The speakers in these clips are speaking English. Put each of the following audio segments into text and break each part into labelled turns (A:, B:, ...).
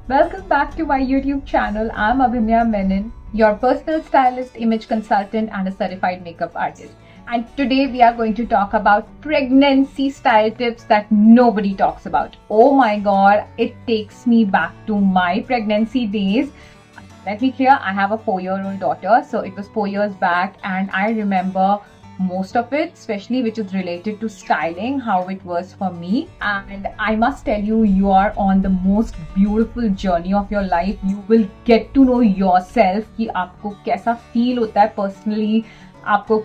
A: Welcome back to my YouTube channel. I'm Abhimya Menon, your personal stylist, image consultant, and a certified makeup artist. And today we are going to talk about pregnancy style tips that nobody talks about. Oh my god, it takes me back to my pregnancy days. Let me clear, I have a 4-year-old daughter, so it was 4 years back, and I remember most of it, especially which is related to styling, how it was for me. And I must tell you, you are on the most beautiful journey of your life. You will get to know yourself कि आपको कैसा feel होता है personally, आपको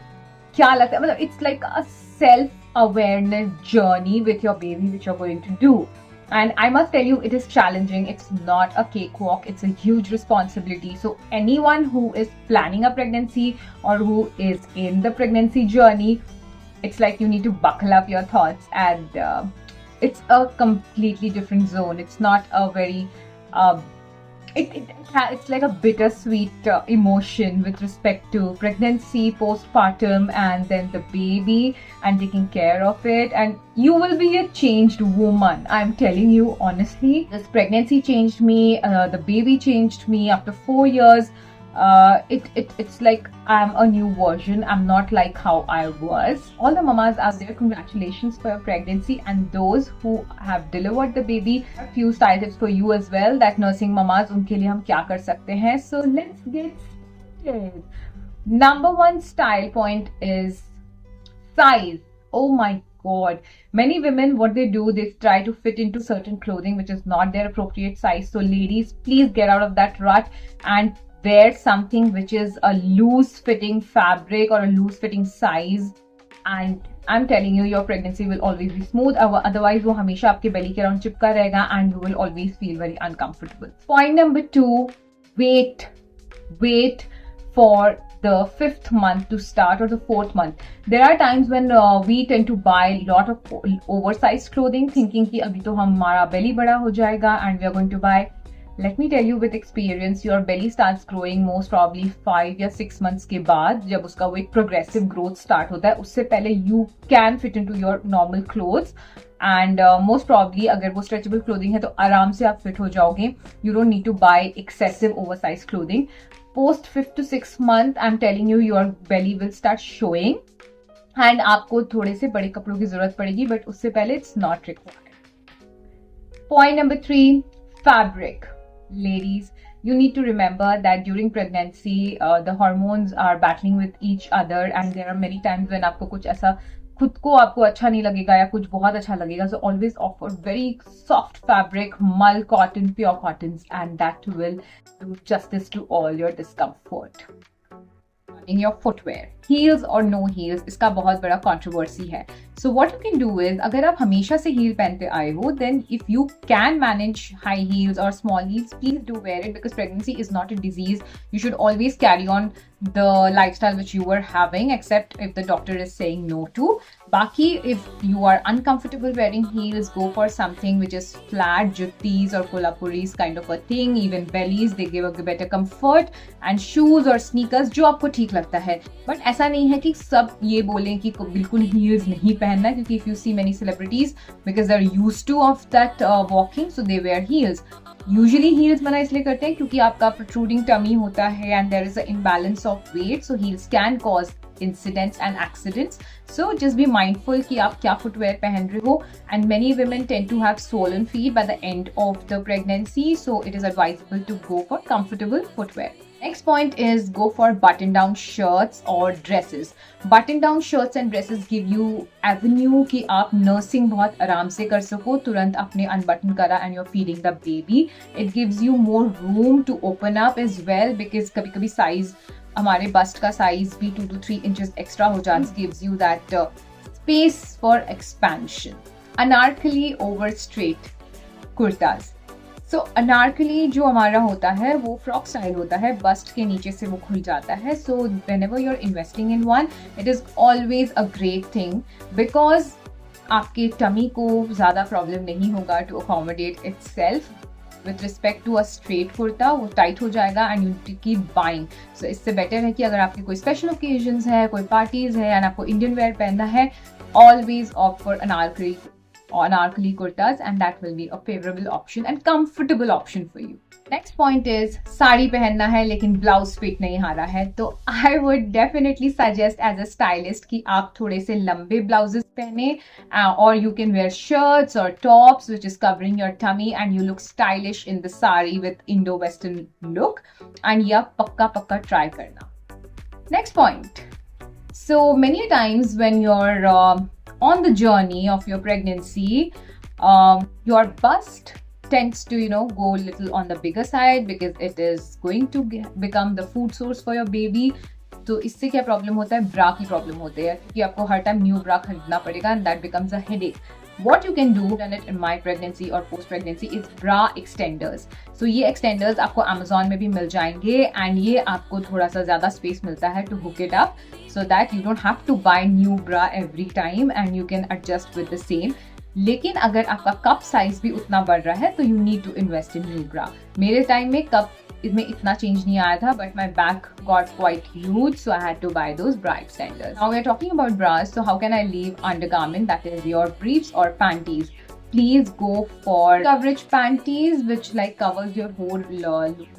A: क्या लगता है, मतलब it's like a self-awareness journey with your baby which you're going to do. And I must tell you, it is challenging. It's not a cakewalk. It's a huge responsibility. So anyone who is planning a pregnancy or who is in the pregnancy journey, it's like you need to buckle up your thoughts, and it's a completely different zone. It's not a very it's like a bittersweet emotion with respect to pregnancy, postpartum, and then the baby and taking care of it. And you will be a changed woman. I'm telling you honestly, this pregnancy changed me. The baby changed me after 4 years. It's like I'm a new version. I'm not like how I was. All the mamas out there, congratulations for your pregnancy, and those who have delivered the baby, a few style tips for you as well, that nursing mamas, उनके लिए हम क्या कर सकते हैं. So let's get started. Number 1 style point is size. Oh my god, many women, what they do, they try to fit into certain clothing which is not their appropriate size. So ladies, please get out of that rut and wear something which is a loose fitting fabric or a loose fitting size, and I'm telling you, your pregnancy will always be smooth. Otherwise वो हमेशा आपके belly के around चिपका रहेगा and you will always feel very uncomfortable. Point number 2, wait for the 5th month to start, or the 4th month. There are times when we tend to buy a lot of oversized clothing thinking कि अभी तो हमारा belly बड़ा हो जाएगा and we are going to buy. Let me tell you with experience, your belly starts growing most probably 5 या 6 months के बाद, जब उसका वो एक progressive growth start होता है. उससे पहले you can fit into your normal clothes, and most probably अगर वो stretchable clothing है तो आराम से आप fit हो जाओगे. You don't need to buy excessive oversized clothing. Post 5th to 6th month, I'm telling you, your belly will start showing, and आपको थोड़े से बड़े कपड़ों की जरूरत पड़ेगी, but उससे पहले it's not required. Point number 3, fabric. Ladies, you need to remember that during pregnancy, the hormones are battling with each other, and there are many times when आपको कुछ ऐसा खुद को आपको अच्छा नहीं लगेगा या कुछ बहुत अच्छा लगेगा. So always offer very soft fabric, mull cotton, pure cottons, and that will do justice to all your discomfort. In your footwear, heels or no heels, इसका बहुत बड़ा controversy है. So what you can do is, अगर आप हमेशा से heel पहनते आए हो, then if you can manage high heels or small heels, please do wear it, because pregnancy is not a disease. You should always carry on the lifestyle which you were having, except if the doctor is saying no to. Baki, if you are uncomfortable wearing heels, go for something which is flat, juttis or kolhapuris kind of a thing. Even bellies, they give a better comfort. And shoes or sneakers, जो आपको ठीक लगता है. But ऐसा नहीं है कि सब ये बोलें कि बिल्कुल heels नहीं पहनना, क्योंकि if you see many celebrities, because they're used to of that walking, so they wear heels. Usually heels मना इसलिए करते हैं क्योंकि आपका protruding tummy होता है and there is an imbalance of weight, so heels can cause incidents and accidents. So just be mindful कि आप क्या footwear पहन रहे हो. And many women tend to have swollen feet by the end of the pregnancy, so it is advisable to go for comfortable footwear. Next point is, go for button down shirts or dresses. Button down shirts and dresses give you avenue कि आप nursing बहुत आराम से कर सको, तुरंत अपने unbutton करा and you're feeding the baby. It gives you more room to open up as well, because कभी कभी size, हमारे bust का size भी 2 to 3 inches extra हो जाता है, gives you that space for expansion. Anarkali over straight kurtas. So Anarkali जो हमारा होता है वो फ्रॉक स्टाइल होता है, बस्ट के नीचे से वो खुल जाता है. So whenever you're investing in one, it is always a great thing, because आपके टमी को ज़्यादा प्रॉब्लम नहीं होगा to accommodate itself. With respect to a straight kurta, वो टाइट हो जाएगा and you keep buying. So इससे बेटर है कि अगर आपके कोई स्पेशल ओकेजन्स है, कोई पार्टीज है and आपको इंडियन वेयर पहनना है, always opt for Anarkali anarkali kurtas, and that will be a favorable option and comfortable option for you. Next point is sari पहनना है लेकिन ब्लाउज फिट नहीं आ रहा है, तो I would definitely suggest as a stylist कि आप थोड़े से लंबे ब्लाउजेस पहने, or you can wear shirts or tops which is covering your tummy and you look stylish in the sari with Indo-Western look, and यह पक्का try करना. Next point. So many times when you're on the journey of your pregnancy, your bust tends to go a little on the bigger side because it is going to become the food source for your baby. तो इससे क्या problem होता है, ब्रा की problem होती है कि आपको हर टाइम न्यू ब्रा खरीदना पड़ेगा, and that becomes a headache. What you can do, done it in my pregnancy or post pregnancy, is bra extenders. So ये extenders आपको Amazon में भी मिल जाएंगे, and ये आपको थोड़ा सा ज़्यादा space मिलता है to hook it up so that you don't have to buy new bra every time and you can adjust with the same. लेकिन अगर आपका कप साइज भी उतना बढ़ रहा है तो you need to invest in new bra. मेरे टाइम में कप इसमें इतना चेंज नहीं आया था, but my back got quite huge, so I had to buy those bra extenders. Now we are talking about bras, so how can I leave undergarment, that is your briefs or panties. Please go for coverage panties which like covers your whole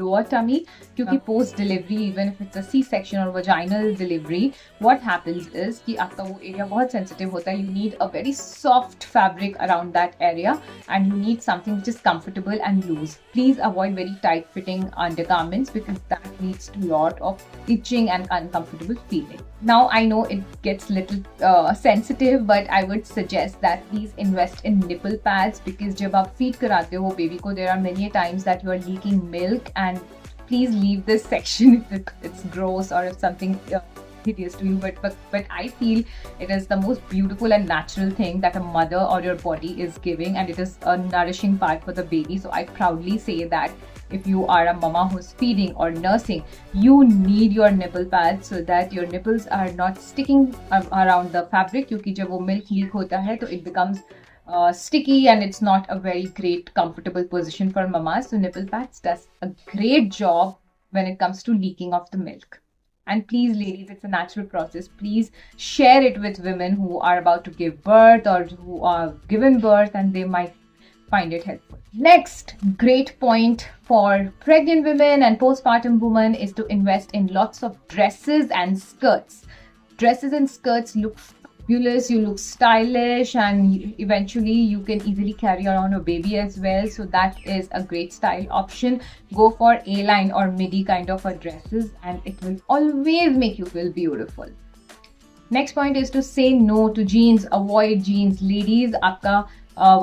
A: lower tummy, क्योंकि post delivery, even if it's a C-section or vaginal delivery, what happens is कि आपका वो area बहुत sensitive होता है. You need a very soft fabric around that area and you need something which is comfortable and loose. Please avoid very tight fitting undergarments because that leads to a lot of itching and uncomfortable feeling. Now I know it gets little sensitive, but I would suggest that please invest in nipple pads because जब आप feed कराते हो baby को, there are many times that you are leaking milk, and please leave this section if it's gross or if something hideous to you, but I feel it is the most beautiful and natural thing that a mother or your body is giving, and it is a nourishing part for the baby. So I proudly say that if you are a mama who's feeding or nursing, you need your nipple pads so that your nipples are not sticking around the fabric, क्योंकि जब वो milk leak होता है तो it becomes sticky and it's not a very great comfortable position for mamas. So nipple pads does a great job when it comes to leaking of the milk. And please ladies, it's a natural process. Please share it with women who are about to give birth or who are given birth, and they might find it helpful. Next great point for pregnant women and postpartum women is to invest in lots of dresses and skirts. Dresses and skirts look fabulous, you look stylish, and eventually you can easily carry around a baby as well. So that is a great style option. Go for A-line or midi kind of a dresses and it will always make you feel beautiful. Next point is to say no to jeans. Avoid jeans. Ladies, आपका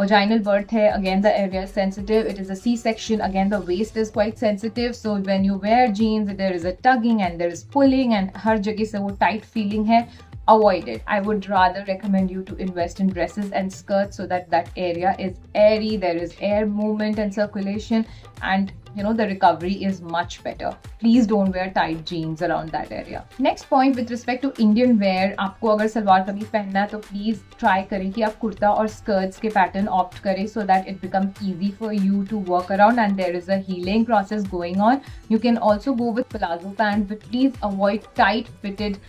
A: vaginal birth hai, again the area is sensitive. It is a C-section, again the waist is quite sensitive, so when you wear jeans there is a tugging and there is pulling and har jagah se wo tight feeling hai. Avoid it. I would rather recommend you to invest in dresses and skirts so that that area is airy, there is air movement and circulation, and the recovery is much better. Please don't wear tight jeans around that area. Next point with respect to Indian wear, आपको अगर सलवार कमीज पहनना है तो please try करें कि आप कुर्ता और skirts के pattern opt करें so that it becomes easy for you to work around and there is a healing process going on. You can also go with palazzo pants, but please avoid tight fitted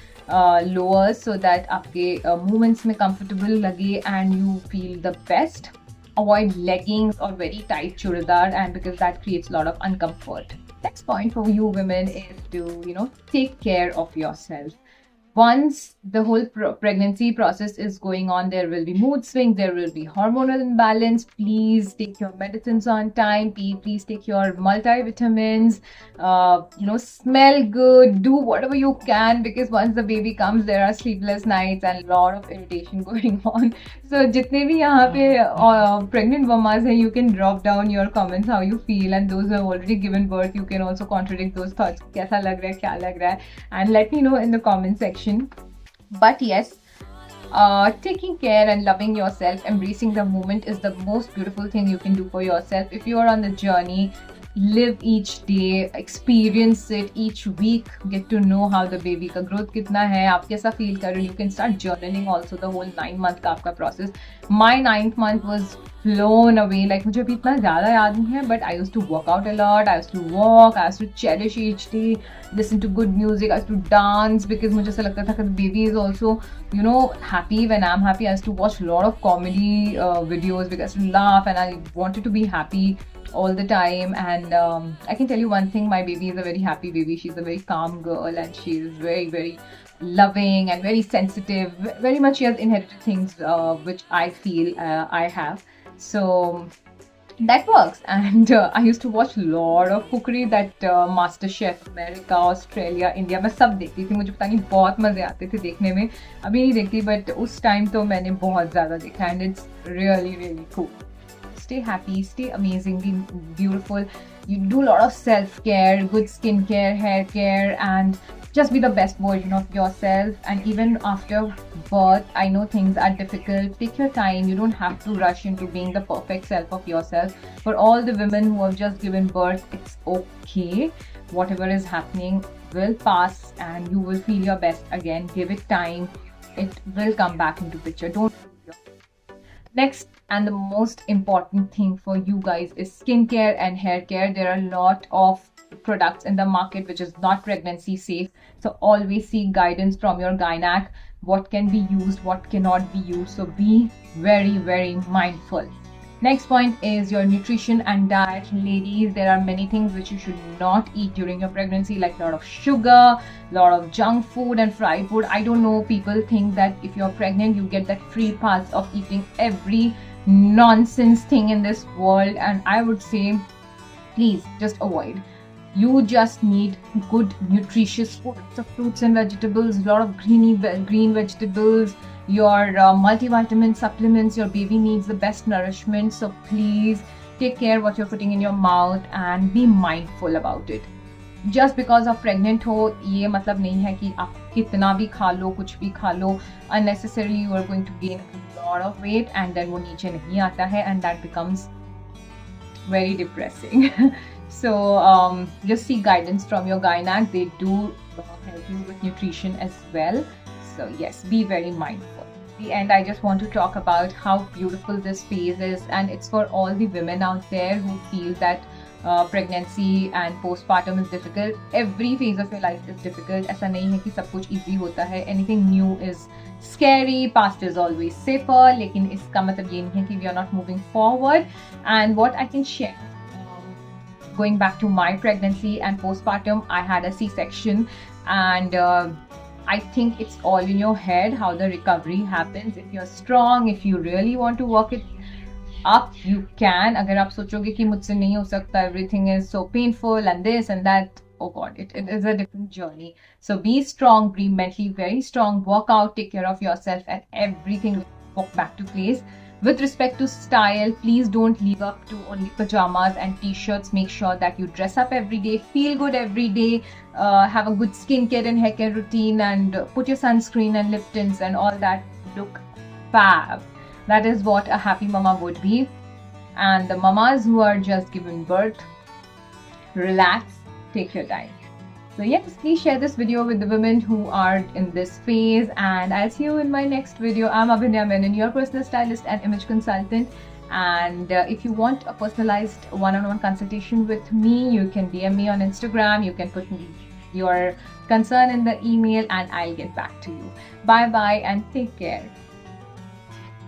A: lowers so that आपके movements में comfortable लगे and you feel the best. Avoid leggings or very tight churidar, and because that creates a lot of uncomfort. Next point for you women is to take care of yourself. Once the whole pregnancy process is going on, there will be mood swings, there will be hormonal imbalance. Please take your medicines on time. Please take your multivitamins. Smell good. Do whatever you can, because once the baby comes, there are sleepless nights and a lot of irritation going on. So, जितने भी यहाँ पे pregnant mamas हैं, you can drop down your comments how you feel, and those who have already given birth, you can also contradict those thoughts. कैसा लग रहा है, क्या लग रहा है, and let me know in the comment section. But yes, taking care and loving yourself, embracing the moment is the most beautiful thing you can do for yourself. If you are on the journey, live each day, experience it each week, get to know how the baby का growth कितना है, आप कैसा feel कर रहे हो. You can start journaling also the whole 9 month का आपका process. My 9th month was flown away. Like मुझे अभी इतना ज़्यादा याद नहीं है, but I used to work out a lot. I used to walk. I used to cherish each day. Listen to good music. I used to dance because मुझे ऐसा लगता था कि the baby is also, you know, happy when I'm happy. I used to watch a lot of comedy videos because I used to laugh and I wanted to be happy all the time. And I can tell you one thing, my baby is a very happy baby. She's a very calm girl and she is very, very loving and very sensitive. Very much she has inherited things which I feel I have. So that works. And I used to watch a lot of cookery, that Master Chef, America, Australia, India. मैं सब देखती थी, मुझे पता नहीं बहुत मजे आते थे देखने में. अभी नहीं देखती, but उस टाइम तो मैंने बहुत ज़्यादा देखा. And it's really, really cool. Stay happy, stay amazingly beautiful. You do a lot of self-care, good skincare, hair care, and just be the best version of yourself. And even after birth, I know things are difficult. Take your time. You don't have to rush into being the perfect self of yourself. For all the women who have just given birth, it's okay. Whatever is happening will pass and you will feel your best again. Give it time. It will come back into picture. Don't. Next and the most important thing for you guys is skincare and hair care. There are a lot of products in the market which is not pregnancy safe. So always seek guidance from your gynac. What can be used, what cannot be used. So be very, very mindful. Next point is your nutrition and diet. Ladies, there are many things which you should not eat during your pregnancy, like a lot of sugar, a lot of junk food and fried food. I don't know, people think that if you're pregnant, you get that free pass of eating every nonsense thing in this world. And I would say, please just avoid. You just need good nutritious food. So fruits and vegetables, a lot of green vegetables, your multivitamin supplements. Your baby needs the best nourishment, so please take care what you're putting in your mouth and be mindful about it. Just because of pregnant हो ये मतलब नहीं है कि आप कितना भी खा लो, कुछ भी खा लो, unnecessarily you are going to gain a lot of weight and then वो नीचे नहीं आता है and that becomes very depressing. So just seek guidance from your gynac. They do help you with nutrition as well. So yes, be very mindful. At the end, I just want to talk about how beautiful this phase is, and it's for all the women out there who feel that pregnancy and postpartum is difficult. Every phase of your life is difficult. ऐसा नहीं है कि सब कुछ easy होता है. Anything new is scary. Past is always safer. लेकिन इसका मतलब ये नहीं है कि we are not moving forward. And what I can share, going back to my pregnancy and postpartum, I had a C-section, and I think it's all in your head how the recovery happens. If you're strong, if you really want to work it up, you can. अगर आप सोचोगे कि मुझसे नहीं हो सकता, everything is so painful and this and that, oh god, it is a different journey. So be strong, be mentally very strong, work out, take care of yourself, and everything will walk back to place. With respect to style, please don't leave up to only pajamas and t-shirts. Make sure that you dress up every day, feel good every day, have a good skincare and hair care routine, and put your sunscreen and lip tints and all that. Look fab. That is what a happy mama would be. And the mamas who are just giving birth, relax, take your time. So yes, please share this video with the women who are in this phase, and I'll see you in my next video. I'm Abhinya Menon, your personal stylist and image consultant. And if you want a personalized one-on-one consultation with me, you can DM me on Instagram. You can put your concern in the email and I'll get back to you. Bye bye and take care.